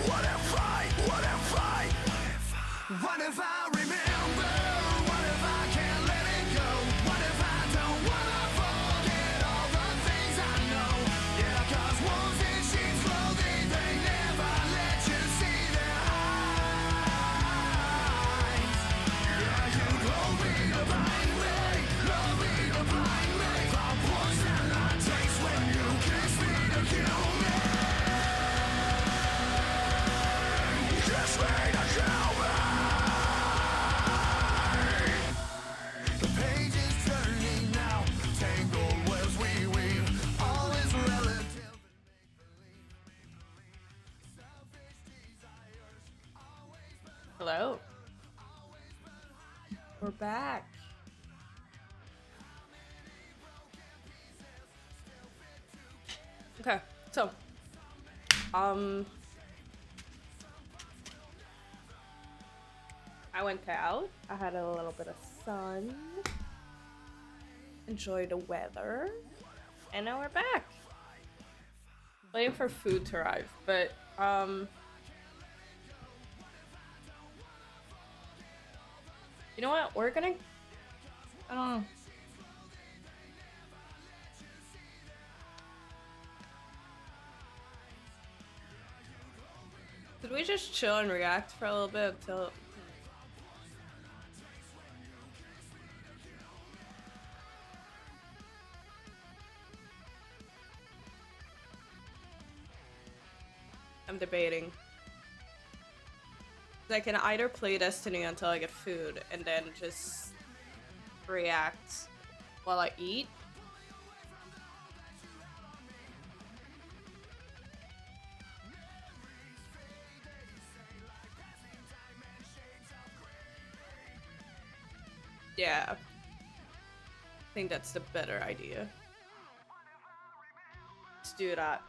What if I remember? What if I can't let it go? What if I don't wanna forget all the things I know? Yeah, 'cause wolves in sheep's clothing, they never let you see their eyes. Yeah, you told me to blind me, love me to blind me. The poison I taste when you kiss me to kill me. Kiss me to kill me. The page is turning now, tangled webs we weave. All is relative and make-believe. Selfish desires always burn. Hello. We're back. Okay, so I went out. I had a little bit of sun. Enjoyed the weather. And now we're back. Waiting for food to arrive, but you know what? We're gonna I don't know. Could we just chill and react for a little bit until I'm debating. I can either play Destiny until I get food and then just react while I eat. Yeah. I think that's the better idea. Let's do that.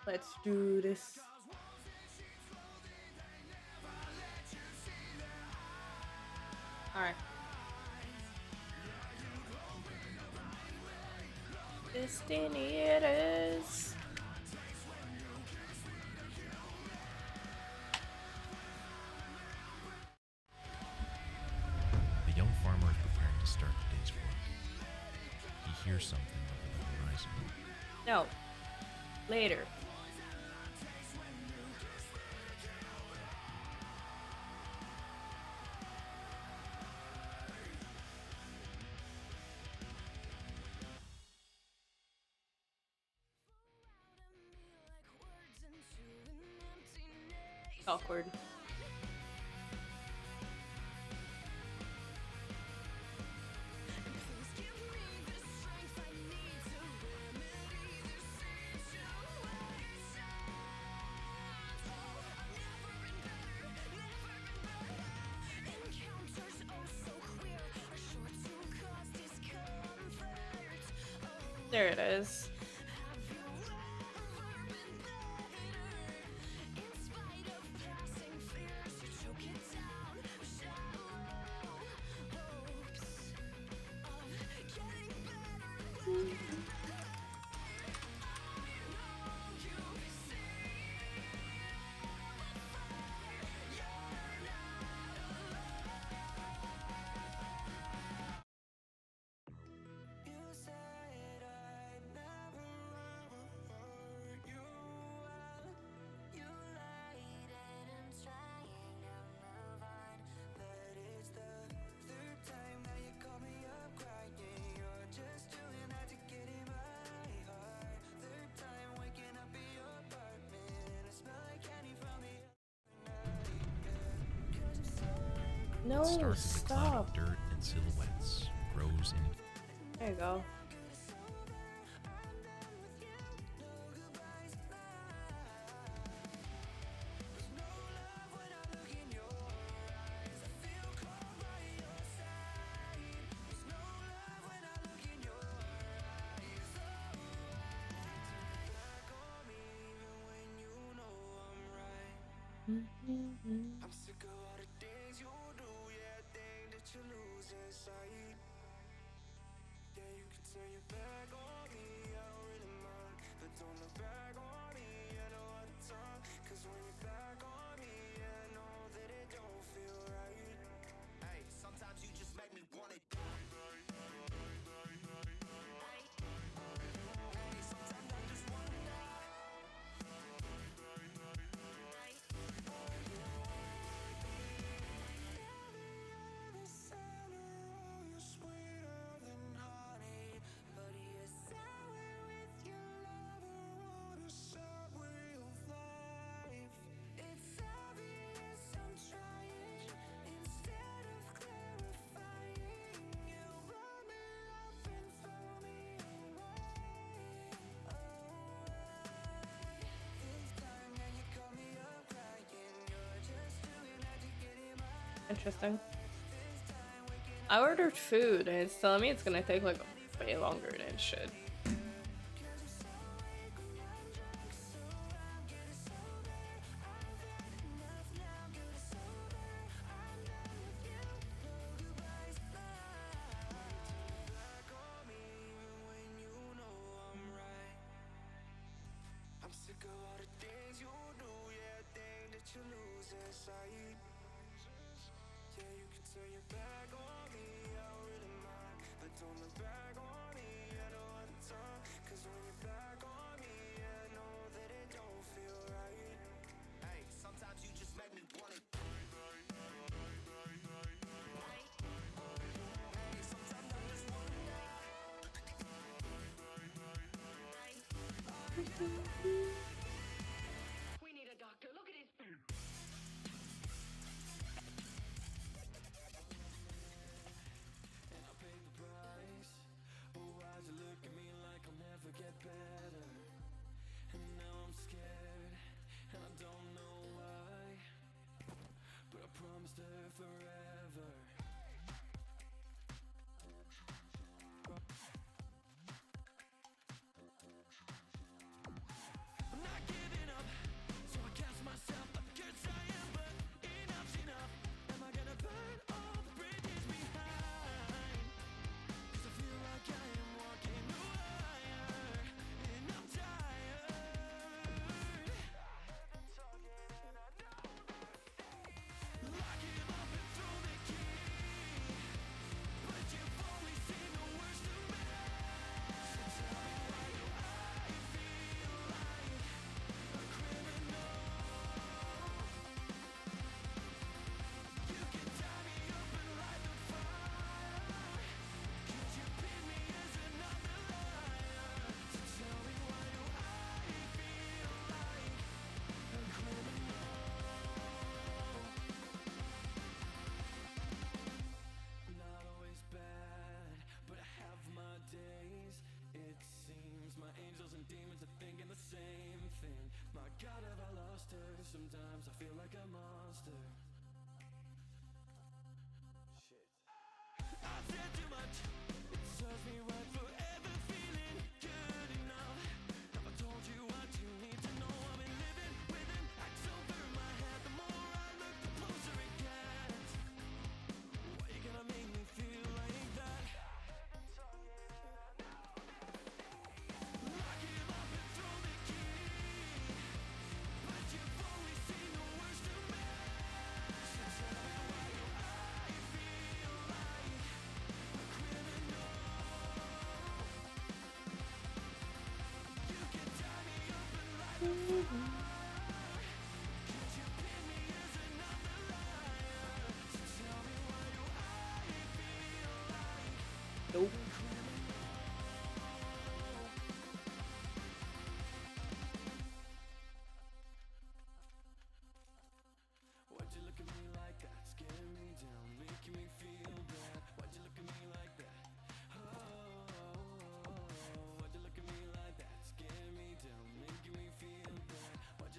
Let's do this. Alright. Destiny it is. The young farmer is preparing to start the day's work. He hears something over the horizon. No. Later. Awkward. There it is. No, It starts as a cloud stop. of dirt and silhouettes, grows in There you go. I'm sick of all the things you do, yeah, thing that you lose inside. Yeah, you can turn your back on me, I don't really don't look back on me, I know at the time. Cause when you're back on me, I know that it don't feel right. Hey, sometimes you just make me want it. Interesting. I ordered food and it's telling me it's gonna take like way longer than it should. I'm sick of all the things you do, yeah, thing that you lose inside. Yeah, you can turn your back on me, I don't really mind. But don't look back on me, I know at the time. Cause when you're back on me, I know that it don't feel right. Hey, sometimes you just make me want it. We need a doctor. Look at his. And I paid the price. But why'd you look at me like I'll never get better? And now I'm scared, and I don't know why. But I promised her forever. I'm not giving up, so I cast myself. I guess I am, but enough's enough. Am I gonna burn all the bridges behind? Cause I feel like I am walking the wire, and I'm tired. I give up and throw the key, but you've only seen the worst of me. So tell me, why do I feel like a criminal? You can tie me up and light the fire, cause you pin me as another liar. So tell me, why do I feel like a criminal? Not always bad, but I have my days. It seems my angels and demons are thinking the same thing. My God, have I lost her? Sometimes I feel like a monster. Shit. I said too much. It serves me right forever feeling good enough. Have I told you what you need to know? I've been living with an axe over my head. The more I look, the closer it gets. Why you gonna make me feel like that? I give up and throw the key, but you've only seen the worst of me. So tell me, why do I feel like a criminal? You can tie me up and light the fire, cause you pin me as another liar. So tell me, why do I feel like Nope. a criminal? Why'd you look at me like that? Scaring me down, making me feel bad. Why'd you look at me like that? Oh, why'd you look at me like that? Scaring me down, making me feel bad. Why'd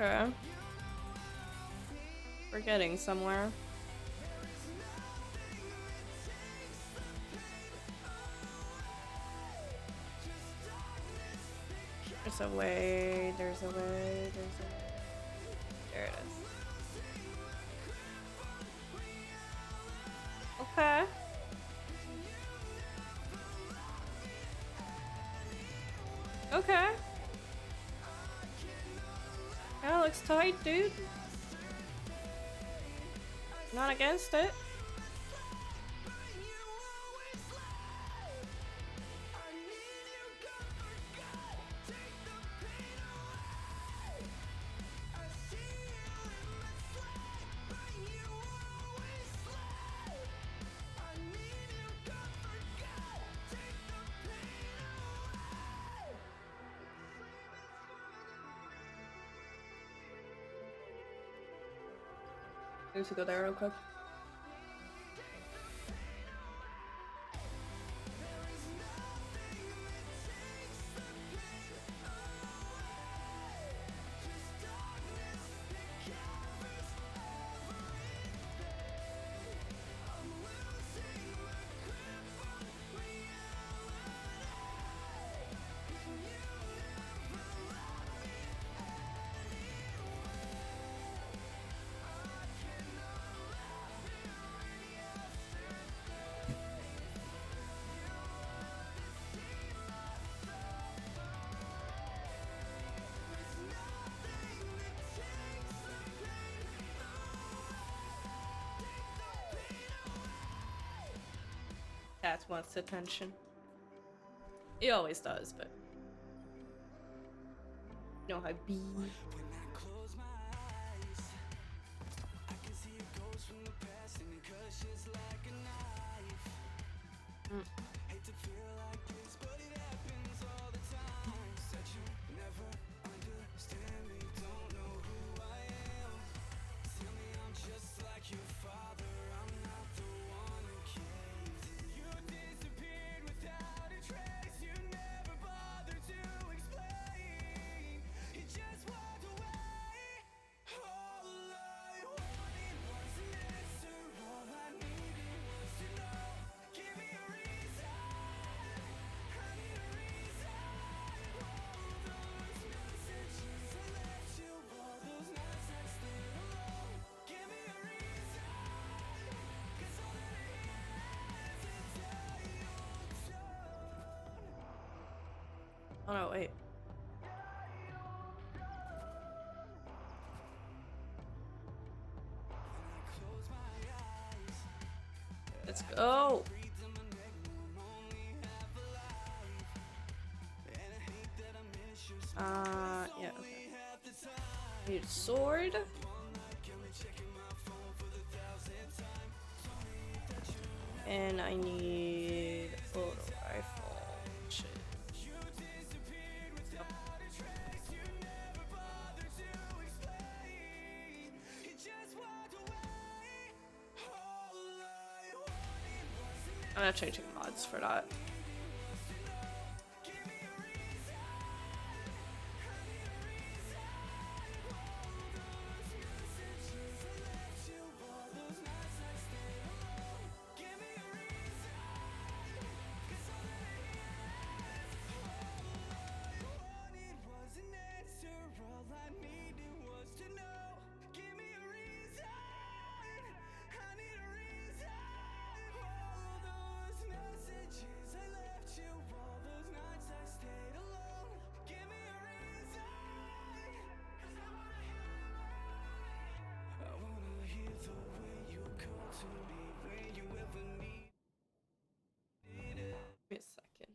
Okay. We're getting somewhere. There's a way, there's a way, there's a way. There it is. Okay. Okay. Yeah, looks tight, dude. Not against it. Need to go there real quick. Cat wants attention. He always does, but you know how be. Oh no, wait. Let's go. Yeah, okay. Need a sword. And I need a photo rifle. Shit. I'm not changing mods for that. Give me a second.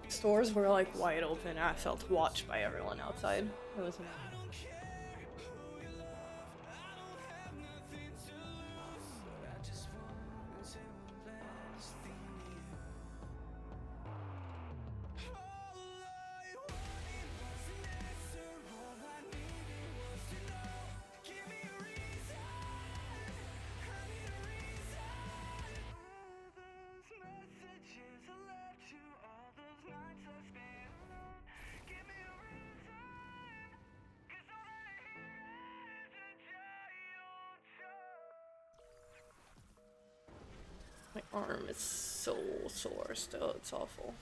Stores were like wide open. I felt watched by everyone outside. It was amazing. My arm is so sore still, it's awful.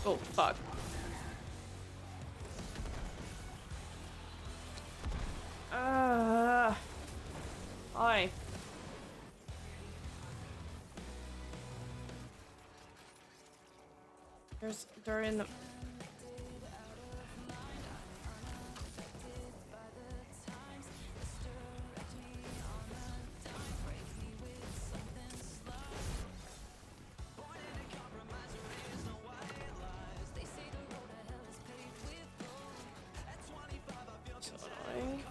Oh, fuck. Hi. They're in the... So annoying.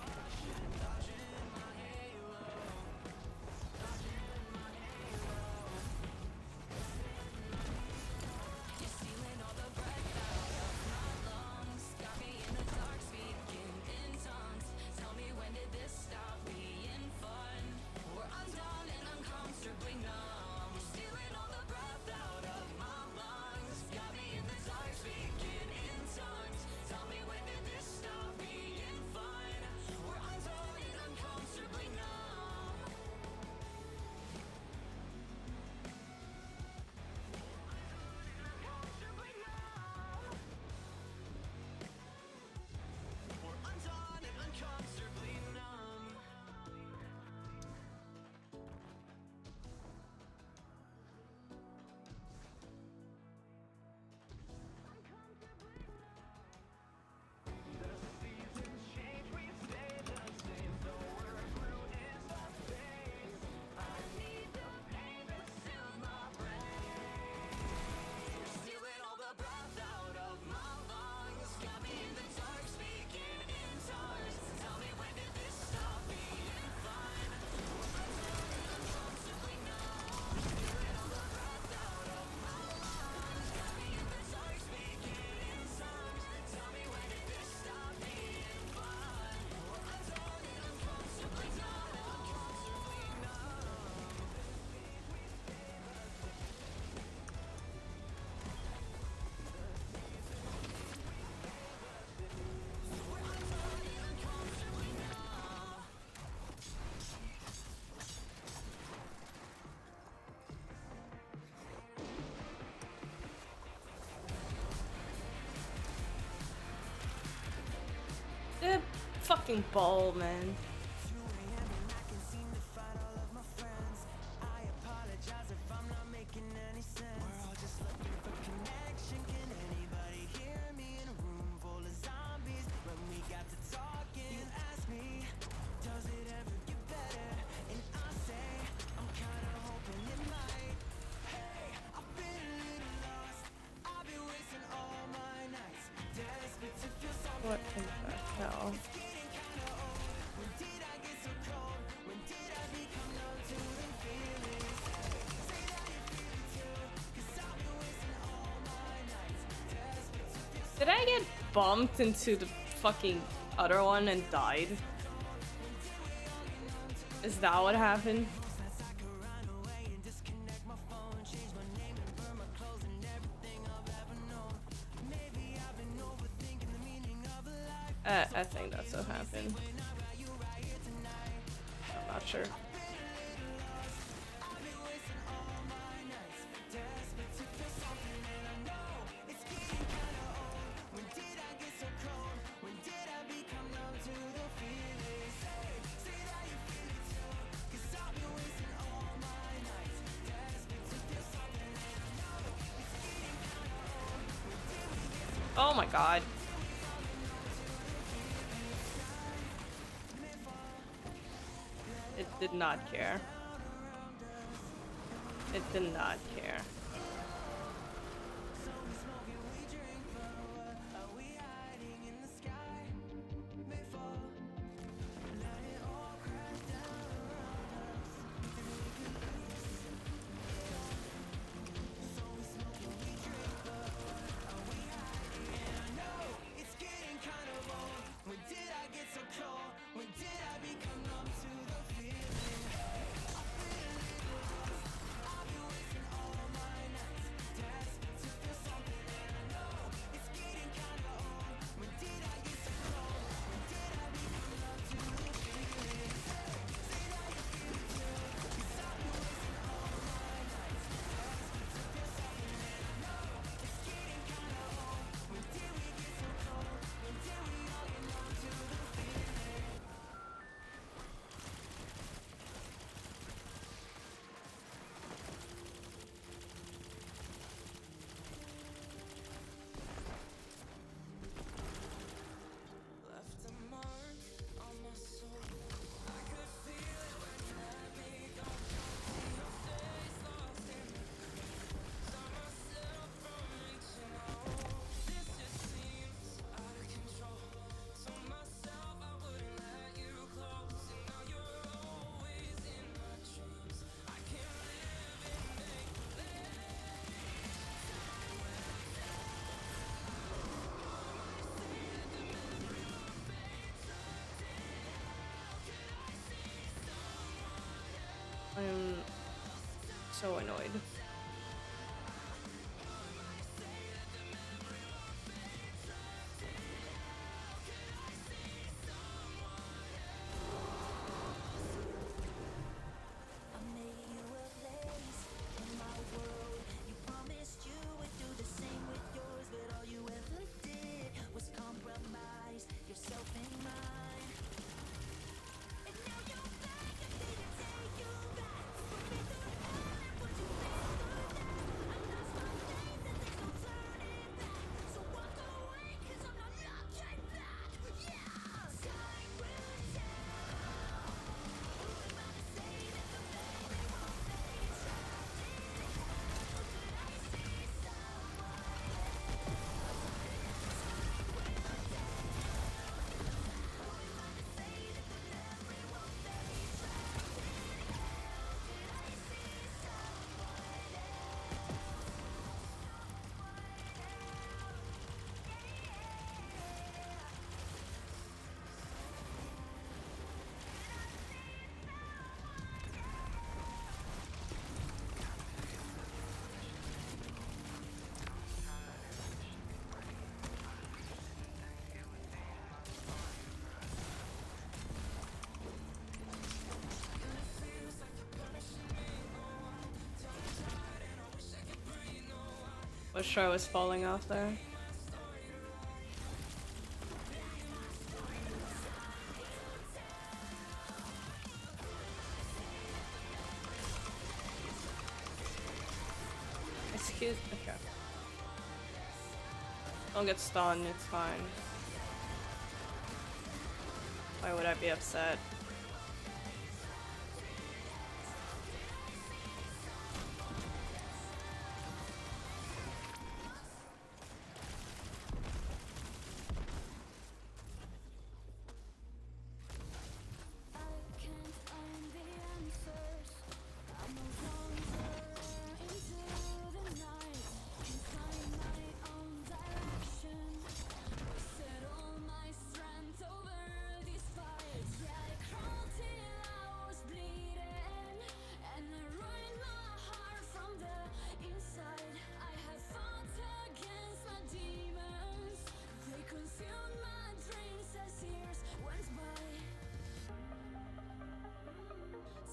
The fucking ball, man. What in the hell? Did I get bumped into the fucking other one and died? Is that what happened? I think that's what happened. I'm not sure. Oh my god. It did not care. It did not care. I'm so annoyed. Was sure I was falling off there. Excuse me. Okay. Don't get stunned, it's fine. Why would I be upset?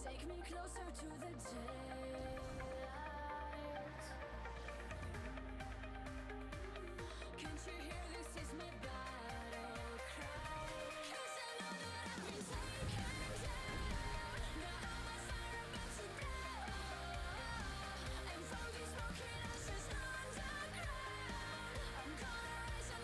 Take me closer to the daylight. Can't you hear this is my battle cry? 'Cause I know that I've been taken down. Now all my fire about to blow. And from these smoking ashes underground, I'm gonna rise and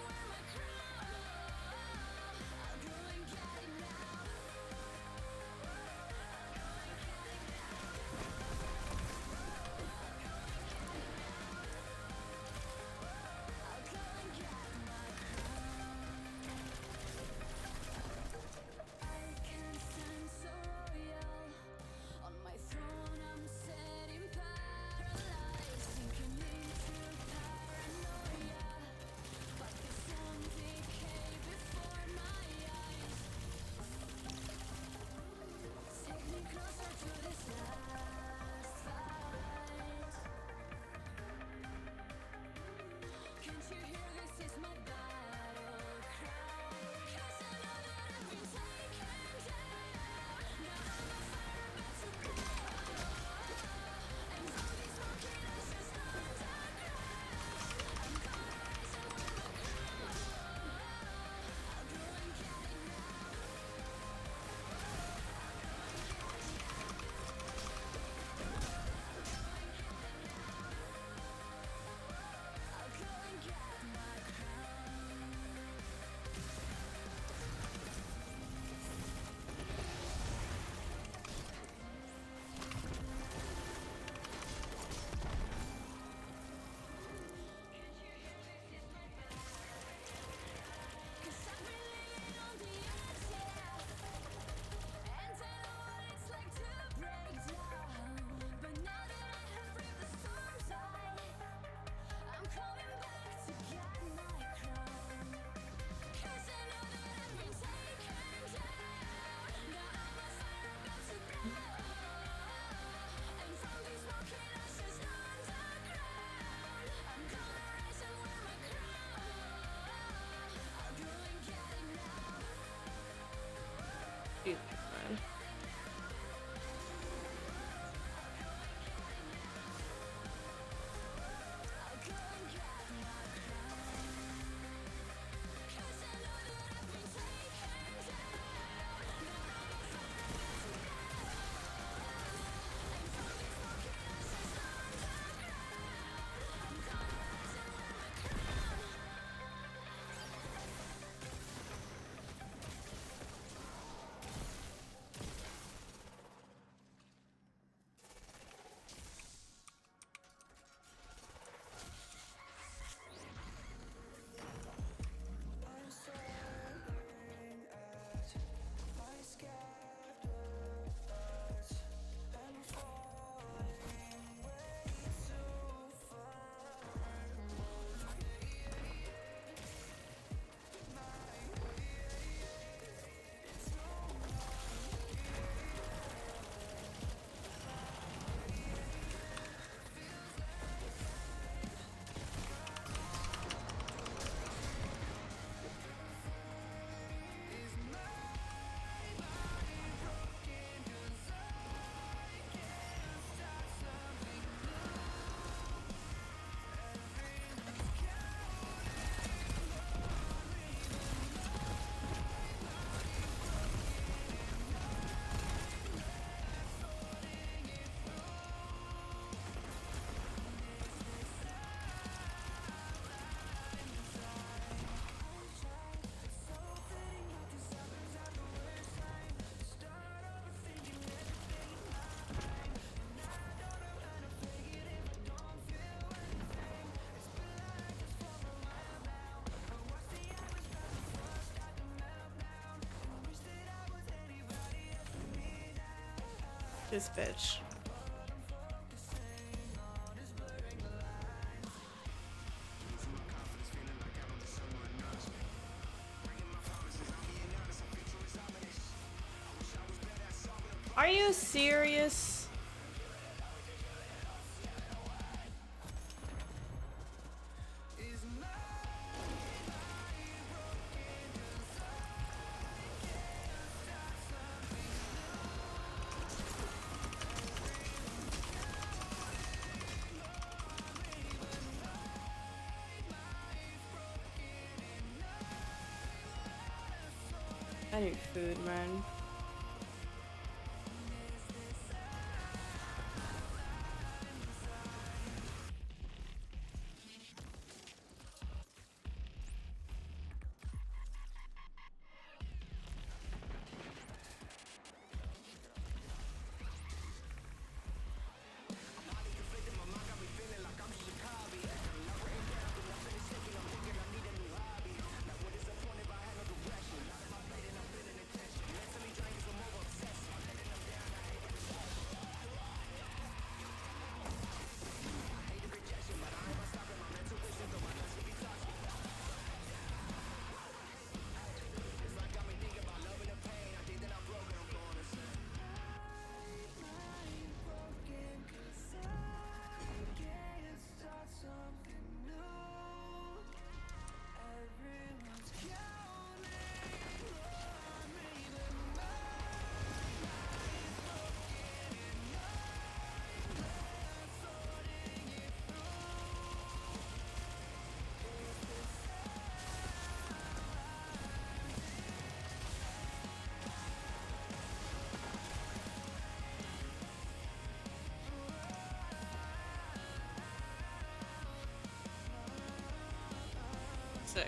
This bitch. Are you serious? I need food, man. Sick.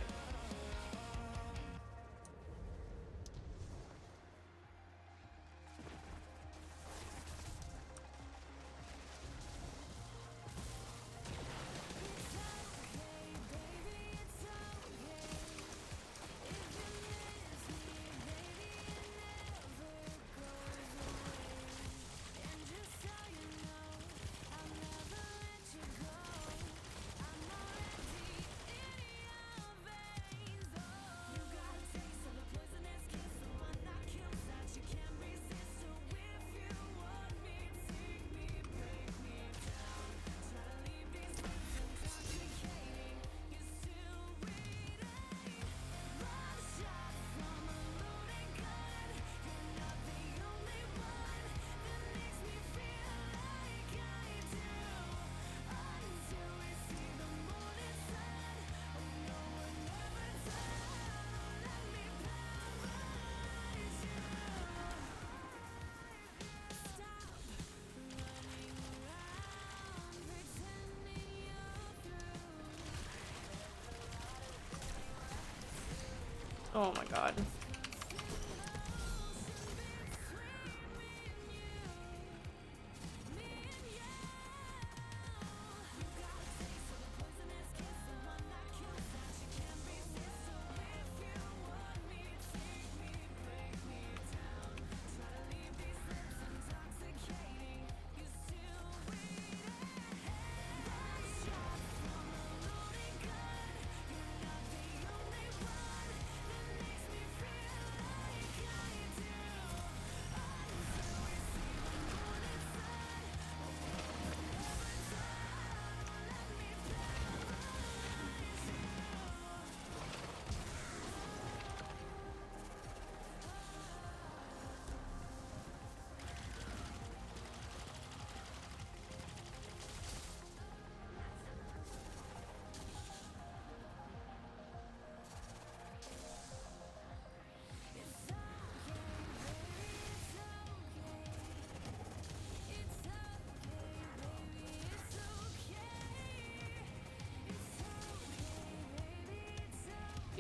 Oh my god.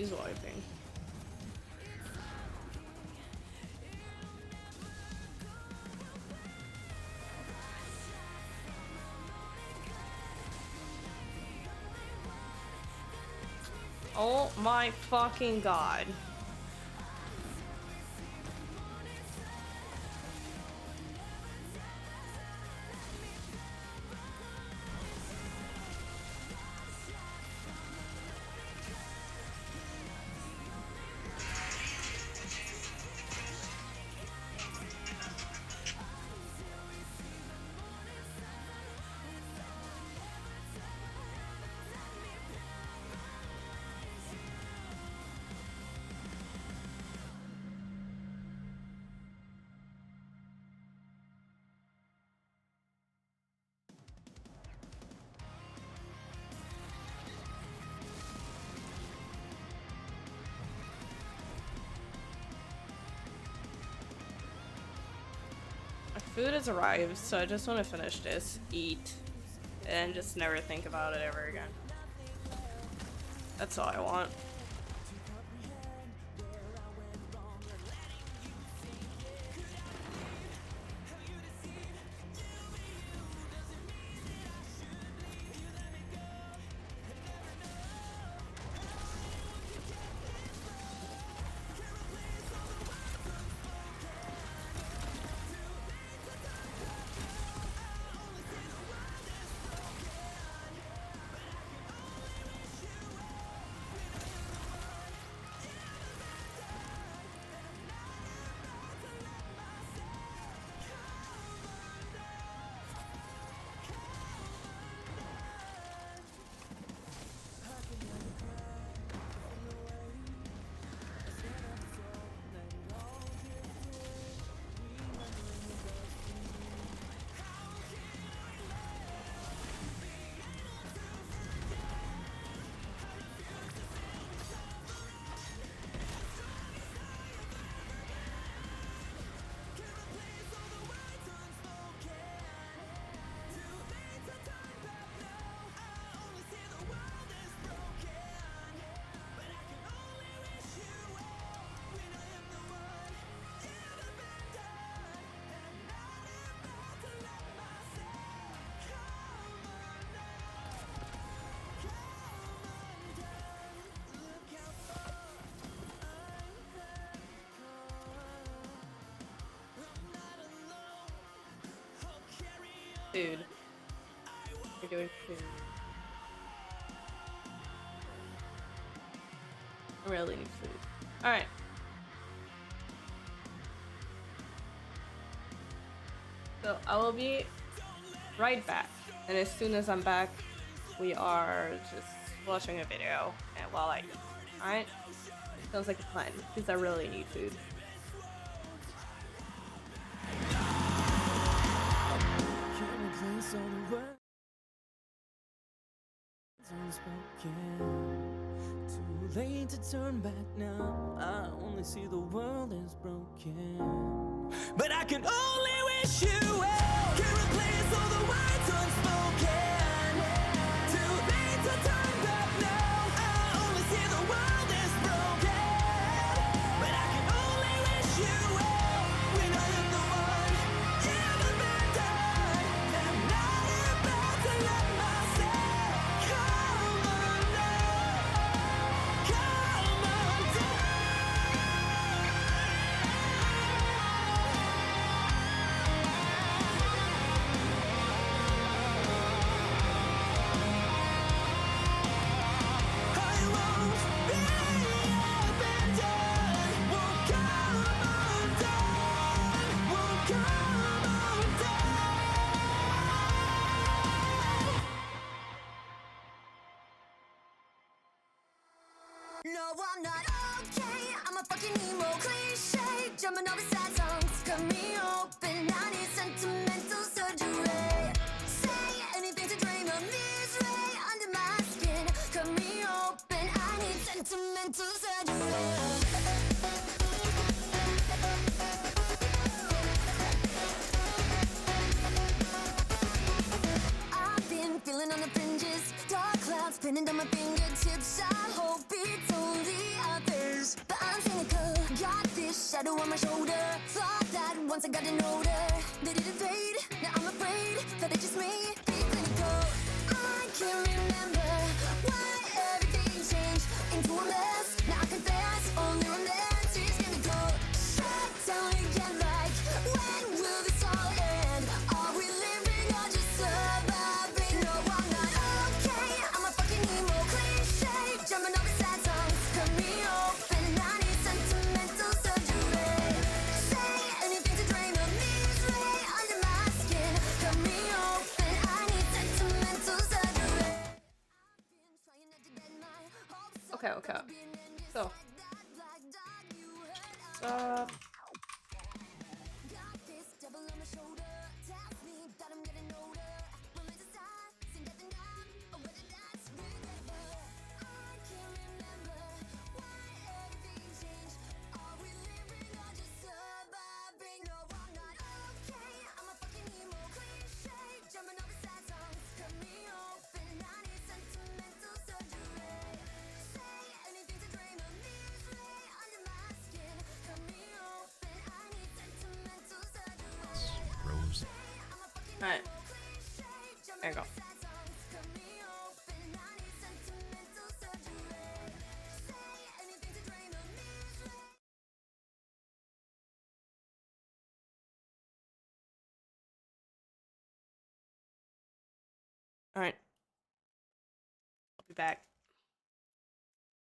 He's wiping. Oh my fucking god. food has arrived, so I just want to finish this, eat, and just never think about it ever again. That's all I want. Food. We're doing food. I really need food. Alright. So I will be right back. And as soon as I'm back, we are just watching a video and while I eat. Alright? Sounds like a plan, because I really need food. Too late to turn back now. I only see the world is broken. But I can only wish you well. Can't replace all the words unspoken. Too late to turn back now. I only see the world is broken. But I can only wish you well. When I am the one in the better. And I'm not about to let myself come undone. Come undone. I won't be abandoned. Won't come undone. Won't come undone. No, I'm not okay. I'm a fucking emo cliche. Jumping over sad songs. Cut me open. I need sentimental surgery. Say anything to drain the misery under my skin. Cut me open. I need sentimental surgery. I've been feeling on the fringes, dark clouds spinning down my fingertips. I hope it's only others, but I'm cynical. Got this shadow on my shoulder. Thought that once I got an odor, that it'd fade. Now I'm afraid that it just may be clinical. I can't remember why everything changed into a mess. Now I confess, only romance is chemical. Shut down again, like when will this all end? Are we living or just surviving? No, I'm not okay. I'm a fucking emo cliche. Jumping over sad songs. Cut me open. I need sentimental surgery. Say anything to drain the misery under my skin. Cut me open. I need sentimental surgery. I've been trying not to get my hopes up. Okay. Being in just So, like that black dot you heard of. stop. Got this devil on my shoulder. Tells me that I'm getting older. Romanticize, sing death and die. Oh, whether that's regrettable. I can't remember why everything changed. Are we living or just surviving? No, I'm not okay. I'm a Alright. There you go. Alright. I'll be back.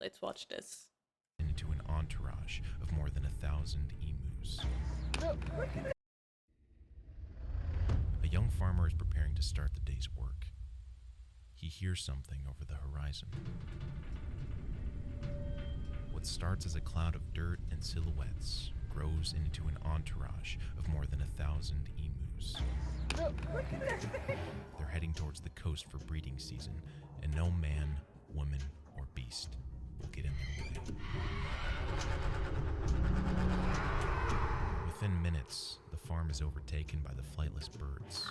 Let's watch this. Into an entourage of more than 1,000 emus. A young farmer is preparing to start the day's work. He hears something over the horizon. What starts as a cloud of dirt and silhouettes grows into an entourage of more than 1,000 emus. They're heading towards the coast for breeding season, and no man, woman, or beast will get in their way. Within minutes, the farm is overtaken by the flightless birds.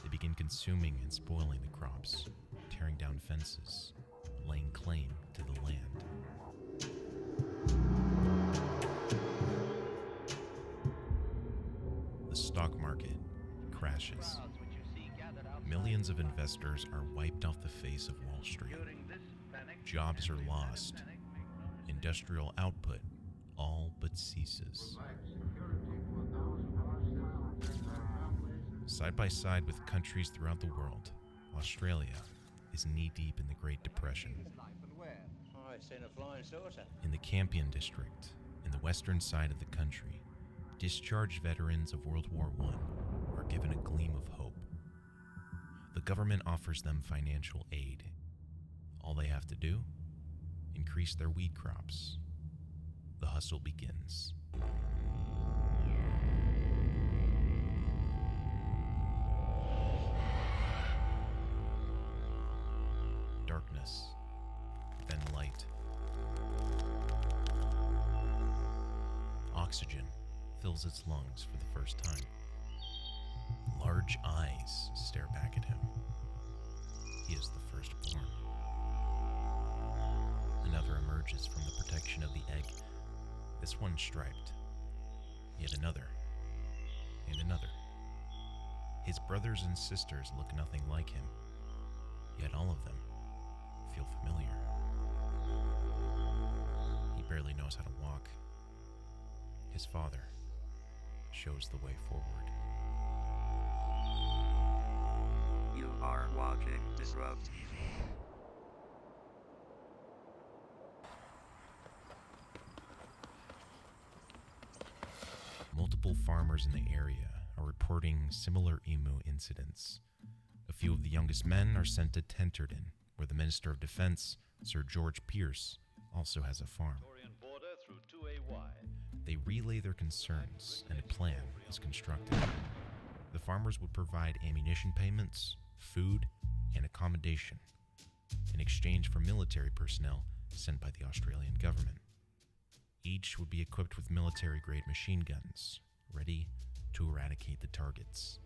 They begin consuming and spoiling the crops, tearing down fences, laying claim to the land. The stock market crashes. Millions of investors are wiped off the face of Wall Street. Jobs are lost. Industrial output all but ceases. Side by side with countries throughout the world, Australia is knee-deep in the Great Depression. In the Campion district, in the western side of the country, discharged veterans of World War I are given a gleam of hope. The government offers them financial aid. All they have to do? Increase their wheat crops. The hustle begins. Darkness, then light. Oxygen fills its lungs for the first time. Large eyes stare back at him. He is the firstborn. Another emerges from the protection of the egg, this one striped. Yet another, and another. His brothers and sisters look nothing like him, yet all of them feel familiar. He barely knows how to walk. His father shows the way forward. You are watching Disrupt TV. Multiple farmers in the area are reporting similar emu incidents. A few of the youngest men are sent to Tenterden, where the Minister of Defense, Sir George Pierce, also has a farm. They relay their concerns, and a plan is constructed. The farmers would provide ammunition payments, food, and accommodation in exchange for military personnel sent by the Australian government. Each would be equipped with military-grade machine guns, ready to eradicate the targets.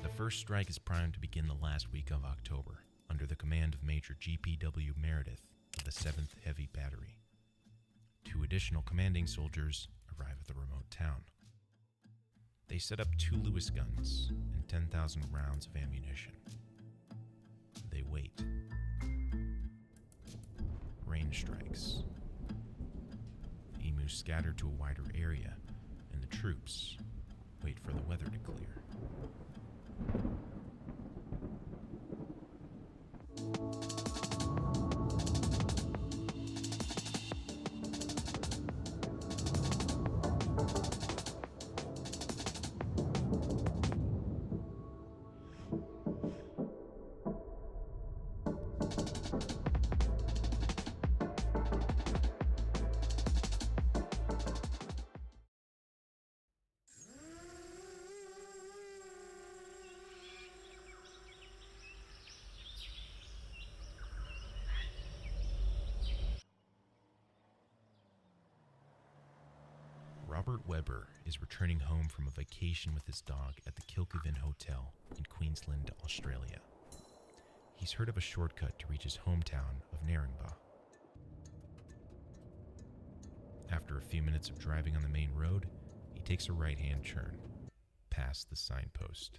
The first strike is primed to begin the last week of October, under the command of Major G.P.W. Meredith of the 7th Heavy Battery. 2 additional commanding soldiers arrive at the remote town. They set up 2 Lewis guns and 10,000 rounds of ammunition. They wait. Rain strikes. The emus scatter to a wider area, and the troops wait for the weather to clear. Robert Webber is returning home from a vacation with his dog at the Kilkivan Hotel in Queensland, Australia. He's heard of a shortcut to reach his hometown of Narangba. After a few minutes of driving on the main road, he takes a right-hand turn, past the signpost.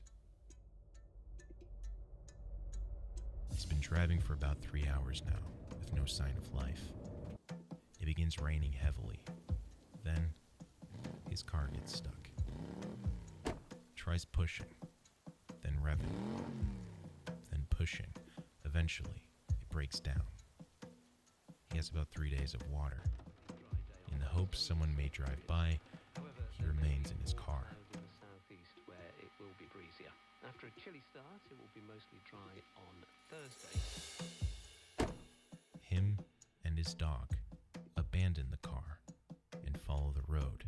He's been driving for about 3 hours now, with no sign of life. It begins raining heavily. Then, his car gets stuck. Tries pushing, then revving, then pushing. Eventually, it breaks down. He has about 3 days of water. In the hopes someone may drive by, he remains in his car. In the southeast, where it will be breezier. After a chilly start, it will be mostly dry on Thursday. Him and his dog abandon the car and follow the road.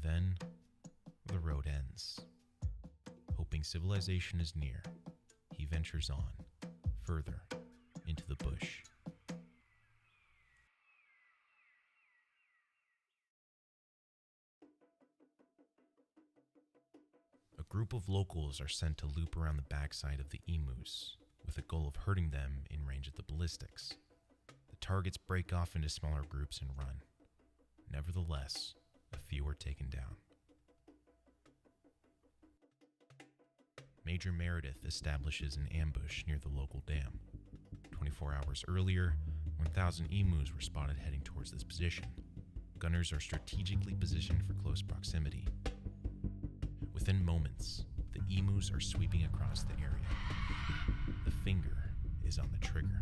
Then, the road ends. Hoping civilization is near, he ventures on, further, into the bush. A group of locals are sent to loop around the backside of the emus, with the goal of hurting them in range of the ballistics. The targets break off into smaller groups and run. Nevertheless, a few are taken down. Major Meredith establishes an ambush near the local dam. 24 hours earlier, 1,000 emus were spotted heading towards this position. Gunners are strategically positioned for close proximity. Within moments, the emus are sweeping across the area. The finger is on the trigger.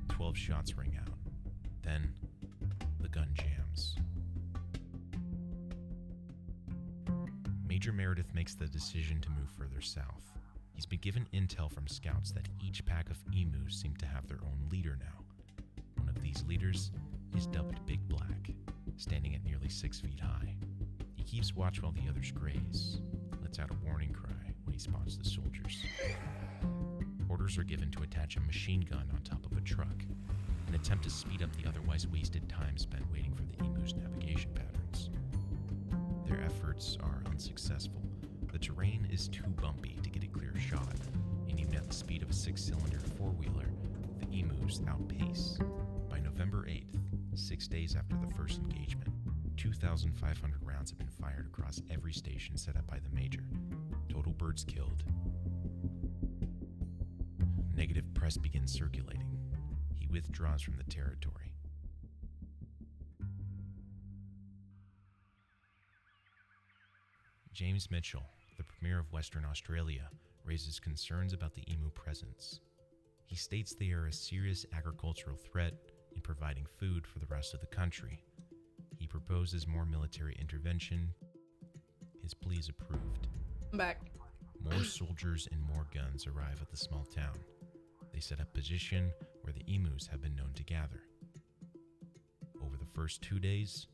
12 shots ring out. Then, the gun jams. Major Meredith makes the decision to move further south. He's been given intel from scouts that each pack of emus seem to have their own leader now. One of these leaders is dubbed Big Black, standing at nearly 6 feet high. He keeps watch while the others graze, lets out a warning cry when he spots the soldiers. Orders are given to attach a machine gun on top of a truck, an attempt to speed up the otherwise wasted time spent waiting for the emu's navigation patterns. Their efforts are unsuccessful. The terrain is too bumpy to get a clear shot, and even at the speed of a 6-cylinder four-wheeler, the emus outpace. By November 8th, 6 days after the first engagement, 2,500 rounds have been fired across every station set up by the Major. Total birds killed. Negative press begins circulating. He withdraws from the territory. James Mitchell, the Premier of Western Australia, raises concerns about the emu presence. He states they are a serious agricultural threat in providing food for the rest of the country. He proposes more military intervention. His plea is approved. I'm back. More soldiers and more guns arrive at the small town. They set up position where the emus have been known to gather. Over the first 2 days,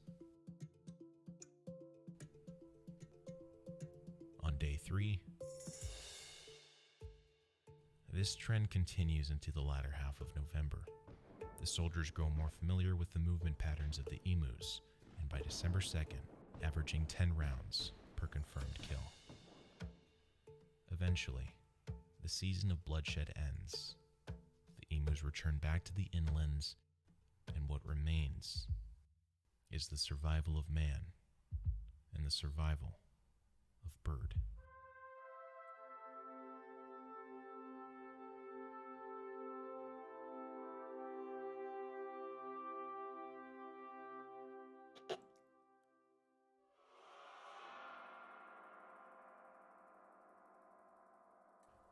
on day 3, this trend continues into the latter half of November. The soldiers grow more familiar with the movement patterns of the emus, and by December 2nd, averaging 10 rounds per confirmed kill. Eventually, the season of bloodshed ends. The emus return back to the inlands, and what remains is the survival of man and the survival of bird.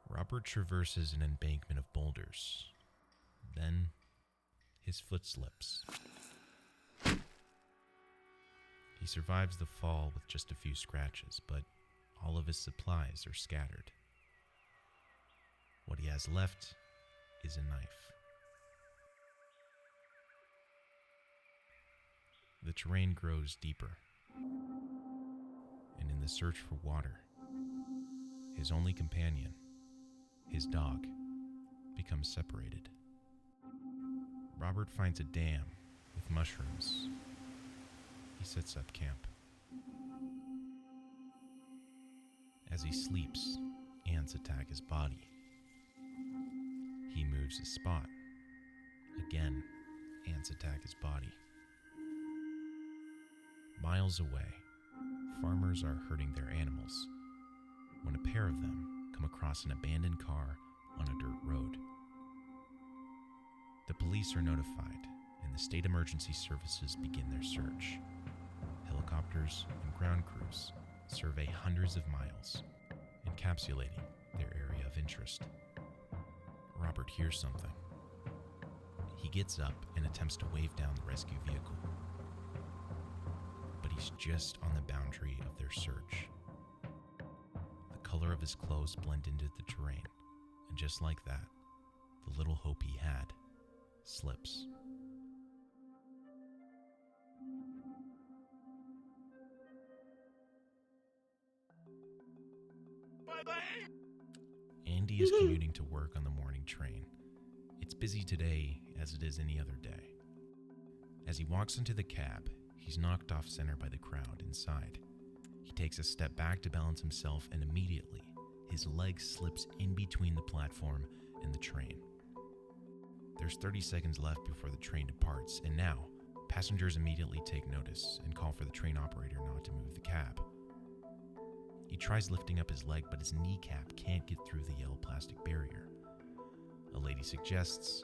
Robert traverses an embankment of boulders. Then, his foot slips. He survives the fall with just a few scratches, but all of his supplies are scattered. What he has left is a knife. The terrain grows deeper, and in the search for water, his only companion, his dog, becomes separated. Robert finds a dam with mushrooms. He sets up camp. As he sleeps, ants attack his body. He moves his spot. Again, ants attack his body. Miles away, farmers are herding their animals when a pair of them come across an abandoned car on a dirt road. The police are notified, and the state emergency services begin their search. Helicopters and ground crews survey hundreds of miles, encapsulating their area of interest. Robert hears something. He gets up and attempts to wave down the rescue vehicle. But he's just on the boundary of their search. The color of his clothes blend into the terrain, and just like that, the little hope he had slips. Andy is commuting to work on the morning train. It's busy today as it is any other day. As he walks into the cab, he's knocked off center by the crowd inside. He takes a step back to balance himself, and immediately, his leg slips in between the platform and the train. There's 30 seconds left before the train departs, and now, passengers immediately take notice and call for the train operator not to move the cab. He tries lifting up his leg, but his kneecap can't get through the yellow plastic barrier. A lady suggests.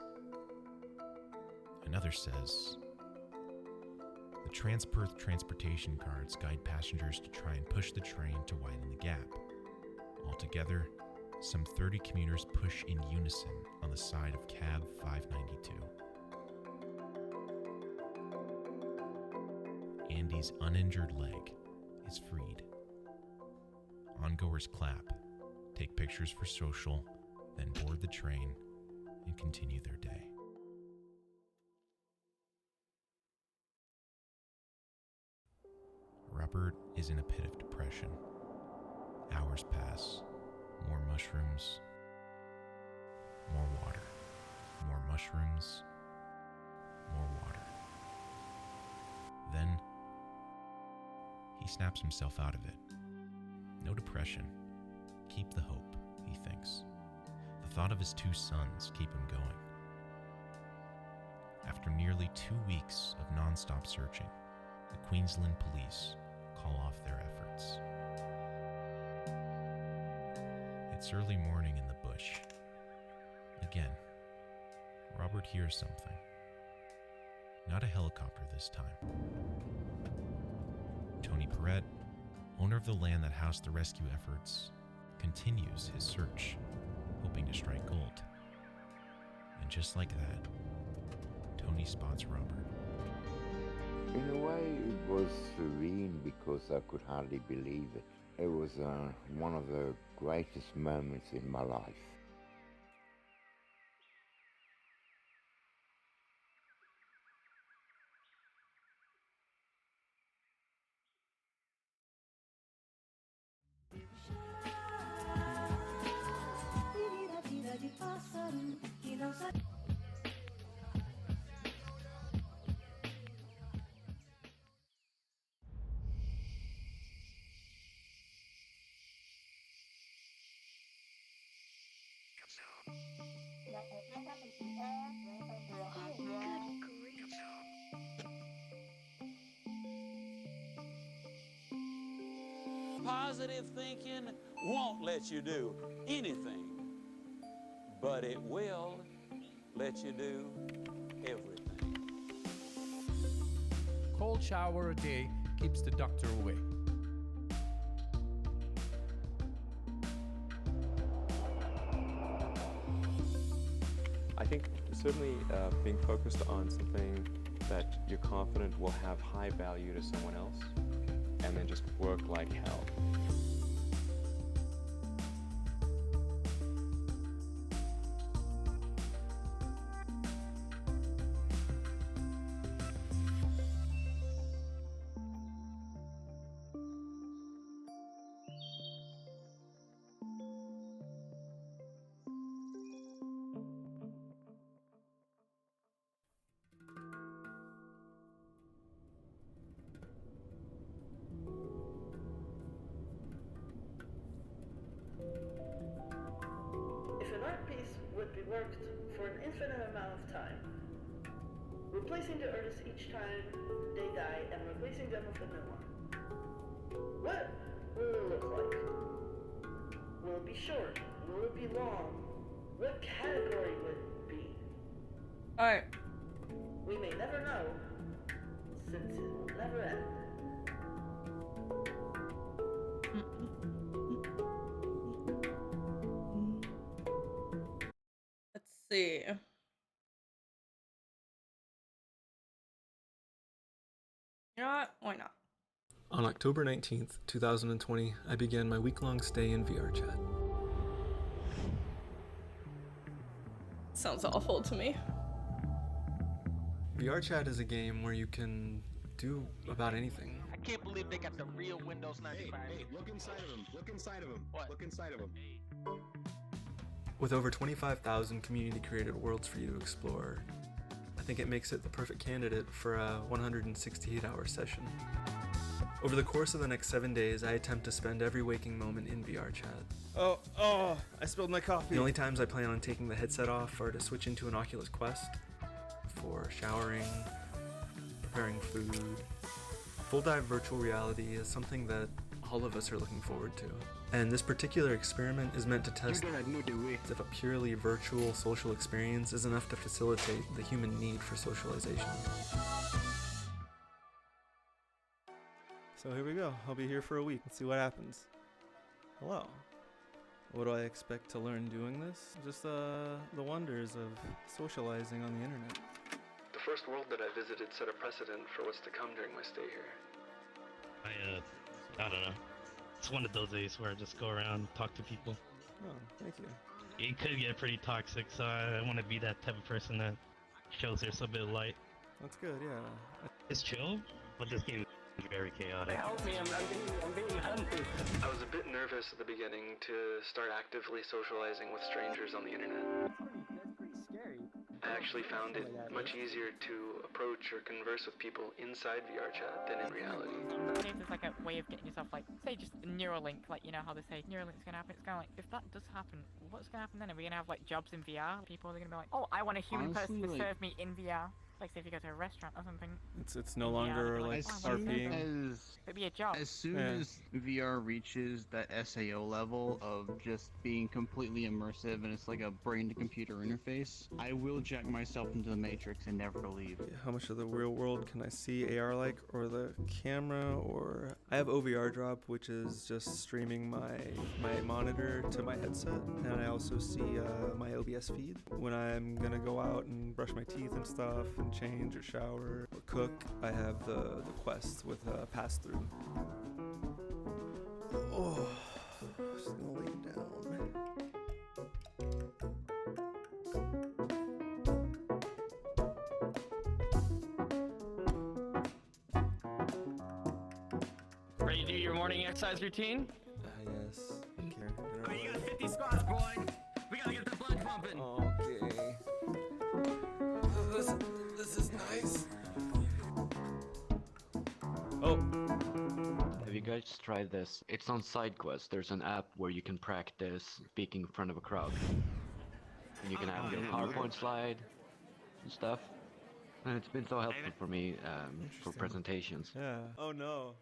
Another says. The Transperth transportation guards guide passengers to try and push the train to widen the gap. Altogether, some 30 commuters push in unison on the side of cab 592. Andy's uninjured leg is freed. Ongoers clap, take pictures for social, then board the train and continue their day. Robert is in a pit of depression. Hours pass. More mushrooms. More water. More mushrooms. More water. Then, he snaps himself out of it. No depression. Keep the hope, he thinks. The thought of his two sons keep him going. After nearly 2 weeks of non-stop searching, the Queensland police call off their efforts. It's early morning in the bush. Again, Robert hears something. Not a helicopter this time. Tony Perrette, owner of the land that housed the rescue efforts, continues his search, hoping to strike gold. And just like that, Tony spots Robert. In a way, it was serene because I could hardly believe it. It was one of the greatest moments in my life. Positive thinking won't let you do anything, but it will let you do everything. Cold shower a day keeps the doctor away. I think certainly being focused on something that you're confident will have high value to someone else, and then just work like hell. If an art piece would be worked for an infinite amount of time, replacing the artist each time they die and replacing them with a new one, What will it look like? Will it be short? Will it be long? What category will it be? Alright. We may never know, since it will never end. Let's see. You know what? Why not? On October 19th, 2020, I began my week-long stay in VRChat. Sounds awful to me. VRChat is a game where you can do about anything. I can't believe they got the real Windows 95. Hey, look inside of him. Look inside of him. What? Look inside of him. With over 25,000 community-created worlds for you to explore, I think it makes it the perfect candidate for a 168-hour session. Over the course of the next 7 days, I attempt to spend every waking moment in VRChat. Oh, I spilled my coffee. The only times I plan on taking the headset off are to switch into an Oculus Quest, for showering, preparing food. Full dive virtual reality is something that all of us are looking forward to. And this particular experiment is meant to test if a purely virtual social experience is enough to facilitate the human need for socialization. So here we go. I'll be here for a week. Let's see what happens. Hello. What do I expect to learn doing this? Just the wonders of socializing on the internet. The first world that I visited set a precedent for what's to come during my stay here. I don't know. It's one of those days where I just go around, talk to people. Oh, thank you. It could get pretty toxic, so I want to be that type of person that shows there's a bit of light. That's good, yeah. It's chill, but this game is very chaotic. Help me, I'm being hunted. I was a bit nervous at the beginning to start actively socializing with strangers on the internet. That's pretty scary. I actually found it much easier to approach or converse with people inside VRChat than in reality. See if there's like a way of getting yourself, like, say just Neuralink, like, you know how they say Neuralink's gonna happen, it's kinda like, if that does happen, what's gonna happen then? Are we gonna have like jobs in VR? People are gonna be like, oh, I want a human person to serve me in VR. Like, say if you go to a restaurant or something. It's no longer like RPing. It'd be a job. As soon as VR reaches that SAO level of just being completely immersive and it's like a brain-to-computer interface, I will jack myself into the Matrix and never leave. How much of the real world can I see AR like, or the camera, or I have OVR drop, which is just streaming my monitor to my headset, and I also see my OBS feed when I'm gonna go out and brush my teeth and stuff and change or shower or cook. I have the Quest with pass through. Oh, just gonna lay down. Ready to do your morning exercise routine? Yes. Okay. Oh, you got 50 squats, boy. We gotta get the blood pumping. Okay. This is nice. Oh. Have you guys tried this? It's on SideQuest. There's an app where you can practice speaking in front of a crowd. And you can have your PowerPoint slide and stuff. And it's been so helpful for me for presentations. Yeah. Oh no.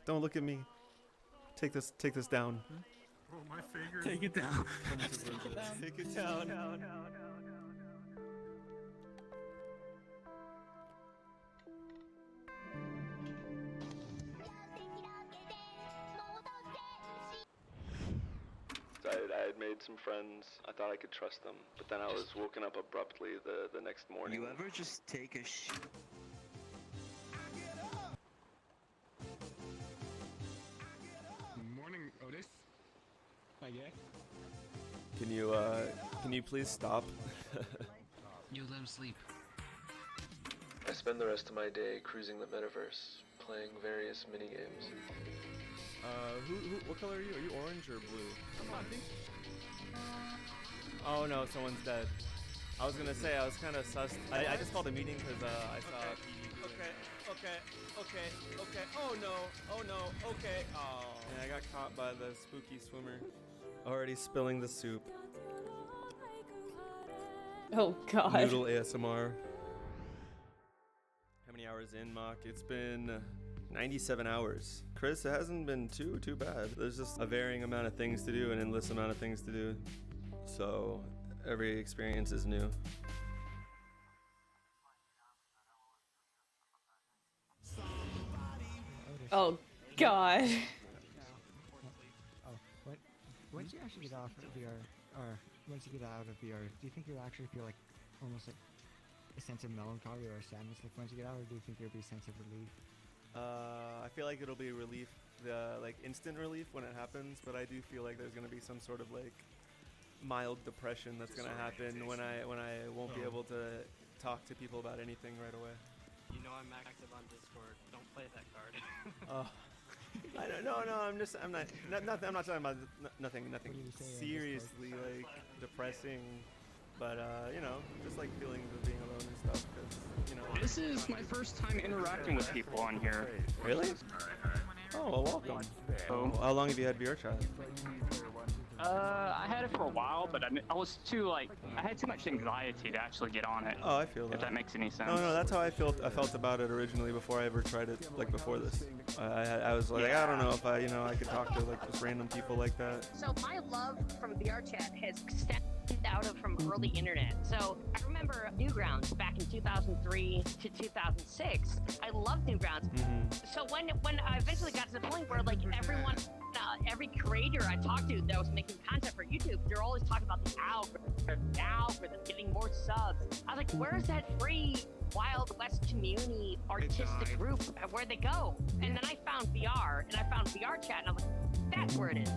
Don't look at me. Take this down. Oh, my finger. Take it down. Take it down. I had made some friends. I thought I could trust them, but then I was woken up abruptly the next morning. You ever just take a shit? Morning, Otis. Hi, Gay. Can you please stop? You let him sleep. I spend the rest of my day cruising the metaverse, playing various minigames. What color are you? Are you orange or blue? Oh no, someone's dead. I was gonna say, I was kind of sus. I just called a meeting because I saw PD. Okay. Oh no. Okay. Oh. Yeah, I got caught by the spooky swimmer. Already spilling the soup. Oh god. Noodle ASMR. How many hours in, Mock? It's been 97 hours. Chris, it hasn't been too bad. There's just a varying amount of things to do, an endless amount of things to do. So every experience is new. Oh God. Oh, once you actually get off of VR, or once you get out of VR, do you think you'll actually feel like almost like a sense of melancholy or sadness like once you get out, or do you think there'll be a sense of relief? I feel like it'll be relief, like instant relief when it happens, but I do feel like there's gonna be some sort of like mild depression that's gonna happen when I won't be able to talk to people about anything right away. You know I'm active on Discord. Don't play that card. I don't, no, I'm not talking about nothing seriously like depressing, but you know, just like feelings of being alone and stuff. 'Cause, you know. This is my first time interacting with people on here. Really? Oh, well, welcome. Oh. How long have you had VR chat? I had it for a while, but I was too I had too much anxiety to actually get on it. Oh, I feel that. If that makes any sense. No, that's how I felt about it originally before I ever tried it, like before this. I was like, I don't know if I could talk to like just random people like that. So my love from VR chat has extended out of from early internet. So I remember Newgrounds back in 2003 to 2006. I loved Newgrounds. So when I eventually got to the point where like everyone, every creator I talked to that was making content for YouTube, they're always talking about the algorithm, getting more subs. I was like, where's that free Wild West community artistic group? Where'd they go? And then I found VR, and I found VR chat, and I'm like, that's where it is.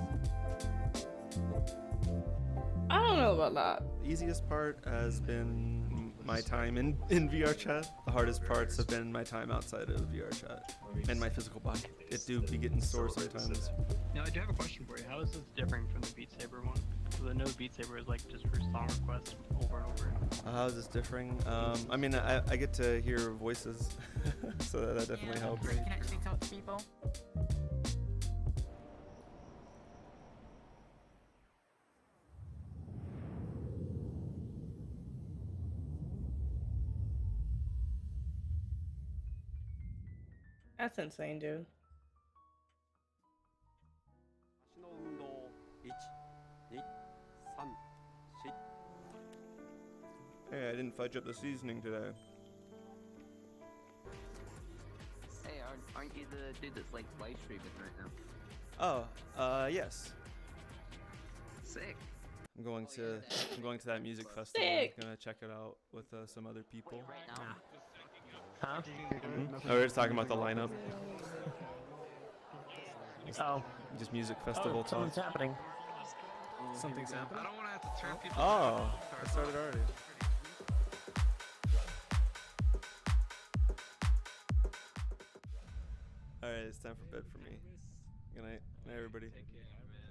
I don't know about that. The easiest part has been my time in VR chat. The hardest parts have been my time outside of VR chat and my physical body. It do be getting sore sometimes. Now I do have a question for you. How is this different from the Beat Saber one? So the no Beat Saber is like just for song requests over and over. How is this differing? I mean, I get to hear voices, so that definitely helps. You can actually talk to people. That's insane, dude. Hey, I didn't fudge up the seasoning today. Hey, aren't you the dude that's like live streaming right now? Oh, yes. Sick. I'm going to that music festival. Sick. I'm gonna check it out with some other people. Huh? Oh, we were just talking about the lineup. Oh. Just music festival talk. Something's happening. Something's happening. I don't want to have to turn people. Oh, it started already. Alright, it's time for bed for me. Good night. Good night, everybody.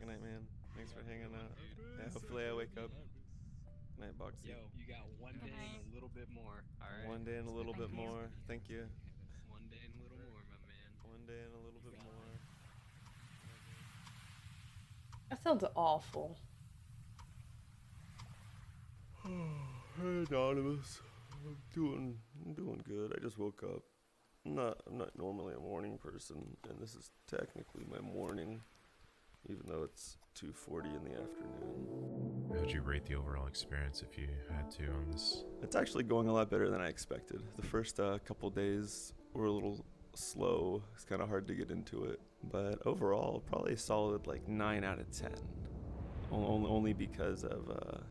Good night, man. Thanks for hanging out. Yeah, hopefully I wake up. Good night, Boxy. Yo, you got one day and a little bit more. Alright. One day and a little bit more. Thank you. One day and a little more, my man. One day and a little bit more. That sounds awful. Hey, Anonymous. I'm doing good. I just woke up. I'm not normally a morning person, and this is technically my morning, even though it's 2:40 in the afternoon. How'd you rate the overall experience if you had to on this? It's actually going a lot better than I expected. The first couple days were a little slow. It's kind of hard to get into it, but overall, probably a solid like 9 out of 10. Only because of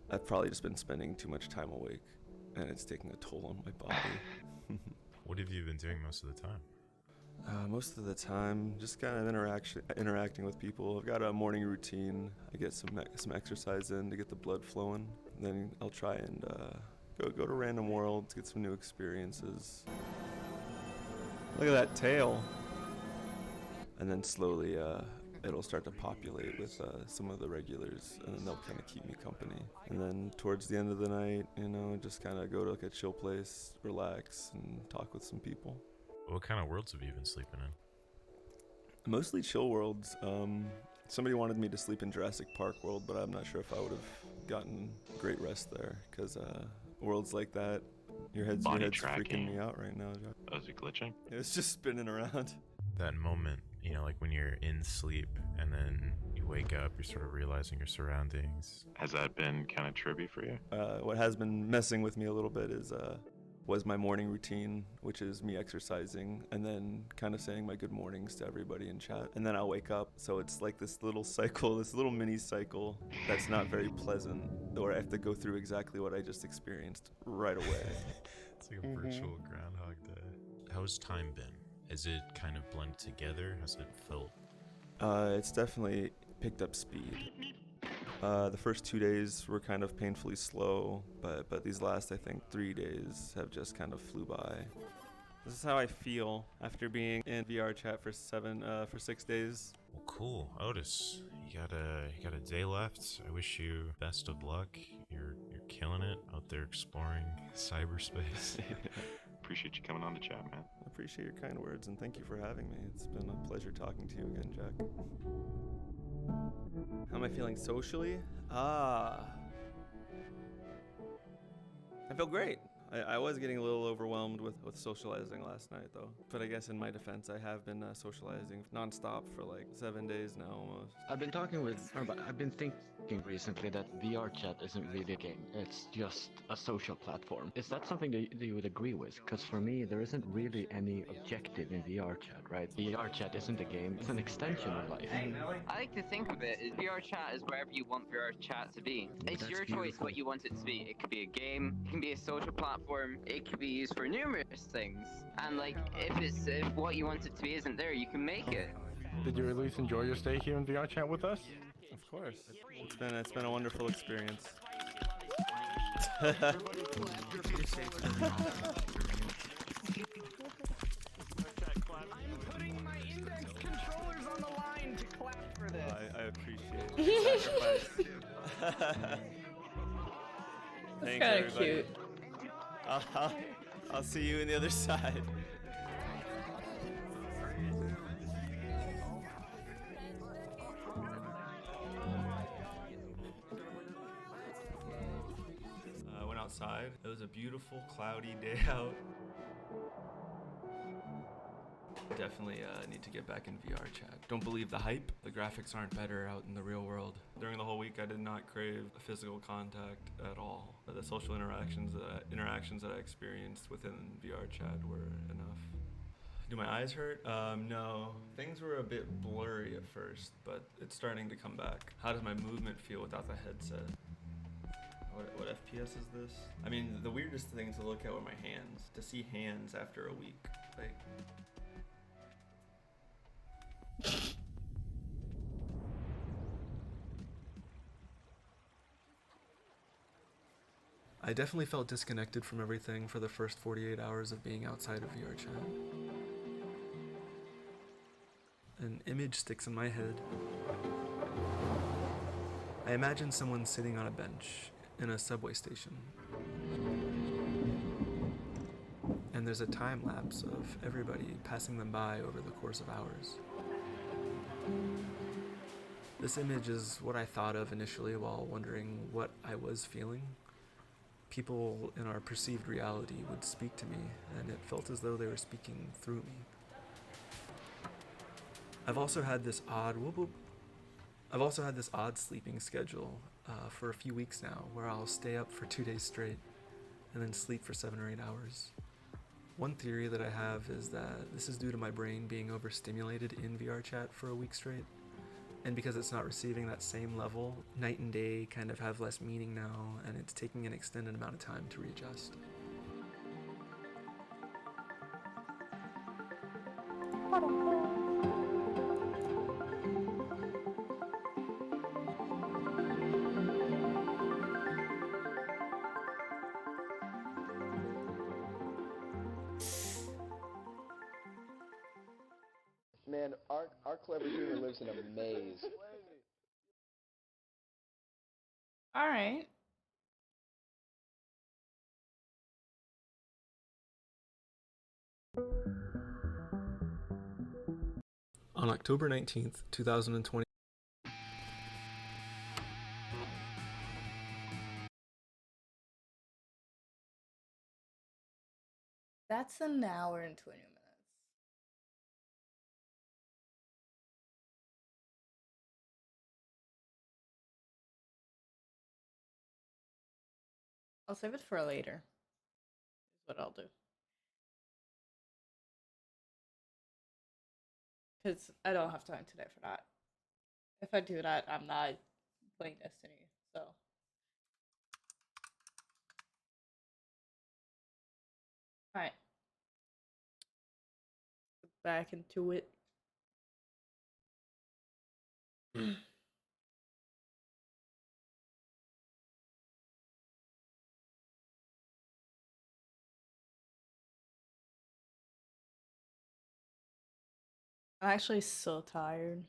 I've probably just been spending too much time awake, and it's taking a toll on my body. What have you been doing most of the time? Most of the time, just kind of interacting with people. I've got a morning routine. I get some exercise in to get the blood flowing. Then I'll try and go to random worlds, get some new experiences. Look at that tail. And then slowly it'll start to populate with some of the regulars, and then they'll kind of keep me company. And then towards the end of the night, you know, just kind of go to like a chill place, relax, and talk with some people. What kind of worlds have you been sleeping in? Mostly chill worlds. Somebody wanted me to sleep in Jurassic Park world, but I'm not sure if I would have gotten great rest there, because worlds like that, your head's freaking me out right now, Josh. Was it glitching? It's just spinning around. That moment, you know, like when you're in sleep and then you wake up, you're sort of realizing your surroundings. Has that been kind of trippy for you? What has been messing with me a little bit was my morning routine, which is me exercising and then kind of saying my good mornings to everybody in chat. And then I'll wake up. So it's like this little cycle, this little mini cycle that's not very pleasant, where I have to go through exactly what I just experienced right away. It's like a virtual Groundhog Day. How's time been? Has it kind of blended together? Has it felt? It's definitely picked up speed. The first 2 days were kind of painfully slow, but these last, I think, 3 days have just kind of flew by. This is how I feel after being in VR chat for 6 days. Well, cool, Otis. You got a day left. I wish you best of luck. You're killing it out there exploring cyberspace. Appreciate you coming on to chat, man. I appreciate your kind words and thank you for having me. It's been a pleasure talking to you again, Jack. How am I feeling socially? I feel great. I was getting a little overwhelmed with socializing last night, though. But I guess in my defense, I have been socializing nonstop for like 7 days now almost. I've been thinking recently that VR chat isn't really a game. It's just a social platform. Is that something that you would agree with? Because for me, there isn't really any objective in VR chat, right? VR chat isn't a game. It's an extension of life. I like to think of it as VR chat is wherever you want VR chat to be. It's your choice what you want it to be. It could be a game, it can be a social platform, it could be used for numerous things. And like, if what you want it to be isn't there, you can make it. Did you at least enjoy your stay here in VR chat with us? Of course. It's been a wonderful experience. Putting my index controllers on the line to clap for this. I appreciate the sacrifice. Thanks, kinda everybody. cute. I'll see you on the other side. I went outside. It was a beautiful, cloudy day out. Definitely need to get back in VR chat. Don't believe the hype. The graphics aren't better out in the real world. During the whole week, I did not crave physical contact at all. The social interactions that I experienced within VR chat were enough. Do my eyes hurt? No. Things were a bit blurry at first, but it's starting to come back. How does my movement feel without the headset? What FPS is this? I mean, the weirdest thing to look at were my hands. To see hands after a week. Like... I definitely felt disconnected from everything for the first 48 hours of being outside of VR chat. An image sticks in my head. I imagine someone sitting on a bench in a subway station. And there's a time lapse of everybody passing them by over the course of hours. This image is what I thought of initially while wondering what I was feeling. People in our perceived reality would speak to me, and it felt as though they were speaking through me. I've also had this odd sleeping schedule for a few weeks now, where I'll stay up for 2 days straight and then sleep for 7 or 8 hours. One theory that I have is that this is due to my brain being overstimulated in VR chat for a week straight. And because it's not receiving that same level, night and day kind of have less meaning now, and it's taking an extended amount of time to readjust. Man, our clever human lives in a maze. All right. On October 19th, 2020, That's an hour and 20 minutes. I'll save it for later. Is what I'll do. Because I don't have time today for that. If I do that, I'm not playing Destiny, so. Alright. Back into it. I'm actually so tired.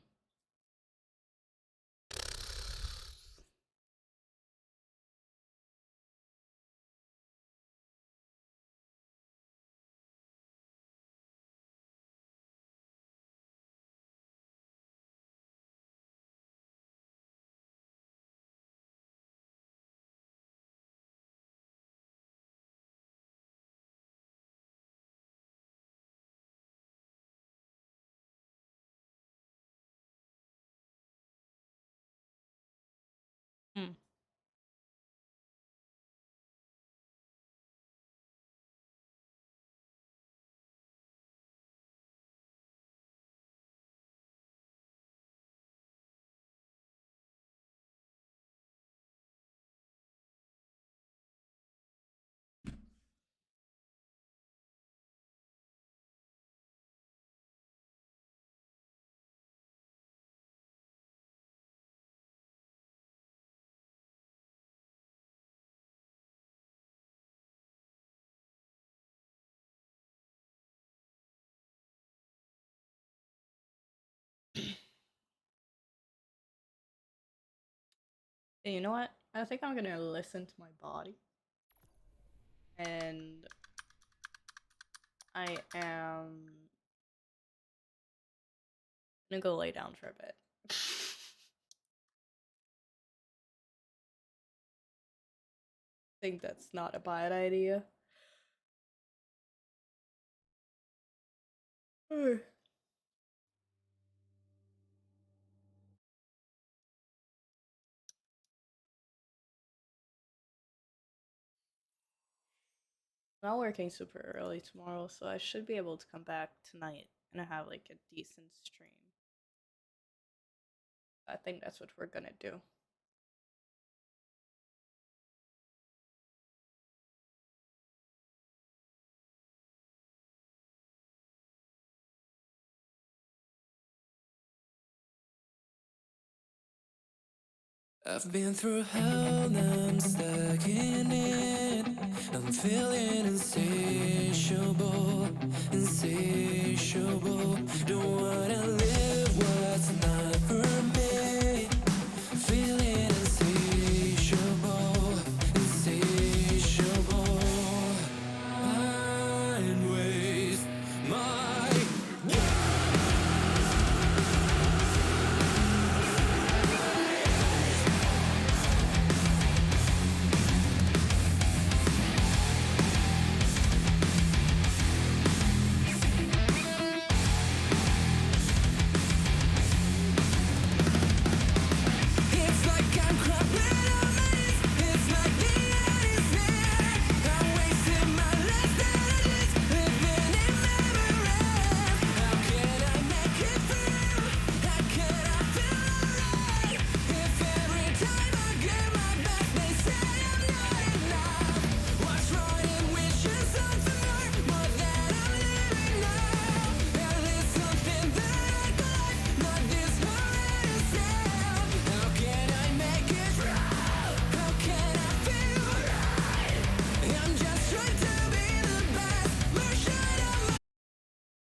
Hey, you know what? I think I'm gonna listen to my body. And I am gonna go lay down for a bit. I think that's not a bad idea. I'm not working super early tomorrow, so I should be able to come back tonight and have like a decent stream. I think that's what we're gonna do. I've been through hell, now I'm stuck in it. I'm feeling insatiable, insatiable. Don't wanna live what's not for me.